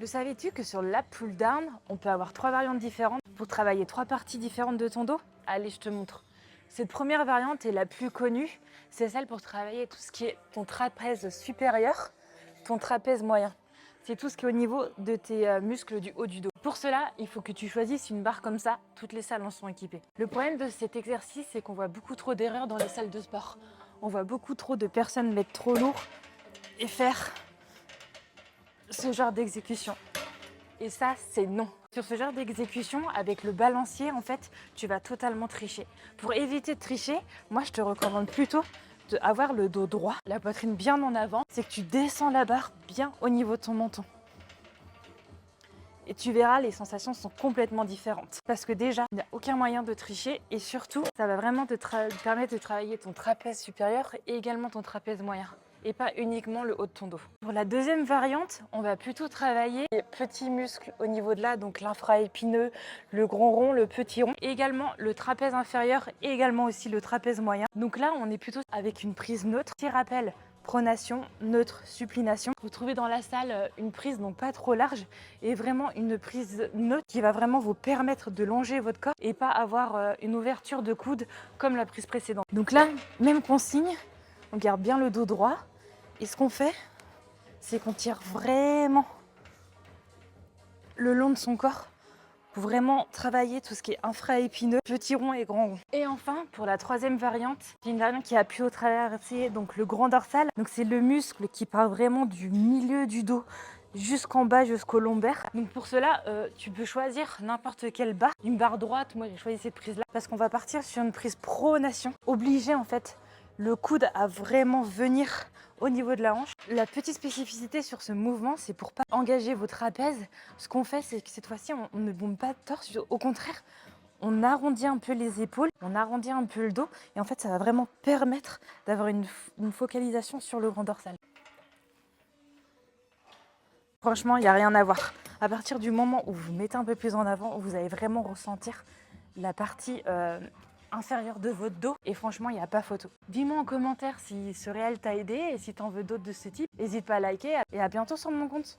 Le savais-tu que sur l'app Pull Down, on peut avoir 3 variantes différentes pour travailler 3 parties différentes de ton dos? Allez, je te montre. Cette première variante est la plus connue, c'est celle pour travailler tout ce qui est ton trapèze supérieur, ton trapèze moyen. C'est tout ce qui est au niveau de tes muscles du haut du dos. Pour cela, il faut que tu choisisses une barre comme ça, toutes les salles en sont équipées. Le problème de cet exercice, c'est qu'on voit beaucoup trop d'erreurs dans les salles de sport. On voit beaucoup trop de personnes mettre trop lourd et faire ce genre d'exécution. Et ça, c'est non. Sur ce genre d'exécution, avec le balancier, en fait, tu vas totalement tricher. Pour éviter de tricher, moi, je te recommande plutôt d'avoir le dos droit, la poitrine bien en avant. C'est que tu descends la barre bien au niveau de ton menton. Et tu verras, les sensations sont complètement différentes. Parce que déjà, il n'y a aucun moyen de tricher et surtout, ça va vraiment te permettre de travailler ton trapèze supérieur et également ton trapèze moyen. Et pas uniquement le haut de ton dos. Pour la deuxième variante, on va plutôt travailler les petits muscles au niveau de là, donc l'infraépineux, le grand rond, le petit rond, et également le trapèze inférieur et également aussi le trapèze moyen. Donc là, on est plutôt avec une prise neutre. Petit rappel, pronation, neutre, supination. Vous trouvez dans la salle une prise donc pas trop large et vraiment une prise neutre qui va vraiment vous permettre de longer votre corps et pas avoir une ouverture de coude comme la prise précédente. Donc là, même consigne, on garde bien le dos droit. Et ce qu'on fait, c'est qu'on tire vraiment le long de son corps pour vraiment travailler tout ce qui est infraépineux, petit rond et grand rond. Et enfin, pour la troisième variante, c'est une variante qui appuie au traverser donc le grand dorsal. Donc c'est le muscle qui part vraiment du milieu du dos jusqu'en bas, jusqu'au lombaire. Donc pour cela, tu peux choisir n'importe quelle barre. Une barre droite, moi j'ai choisi cette prise-là, parce qu'on va partir sur une prise pronation. Obligé en fait le coude à vraiment venir au niveau de la hanche. La petite spécificité sur ce mouvement, c'est pour pas engager votre trapèze. Ce qu'on fait, c'est que cette fois-ci, on ne bombe pas de torse. Au contraire, on arrondit un peu les épaules, on arrondit un peu le dos. Et en fait, ça va vraiment permettre d'avoir une focalisation sur le grand dorsal. Franchement, il n'y a rien à voir. À partir du moment où vous mettez un peu plus en avant, vous allez vraiment ressentir la partie inférieure de votre dos. Et franchement, il n'y a pas photo. Dis-moi en commentaire si ce réel t'a aidé et si tu en veux d'autres de ce type. N'hésite pas à liker et à bientôt sur mon compte.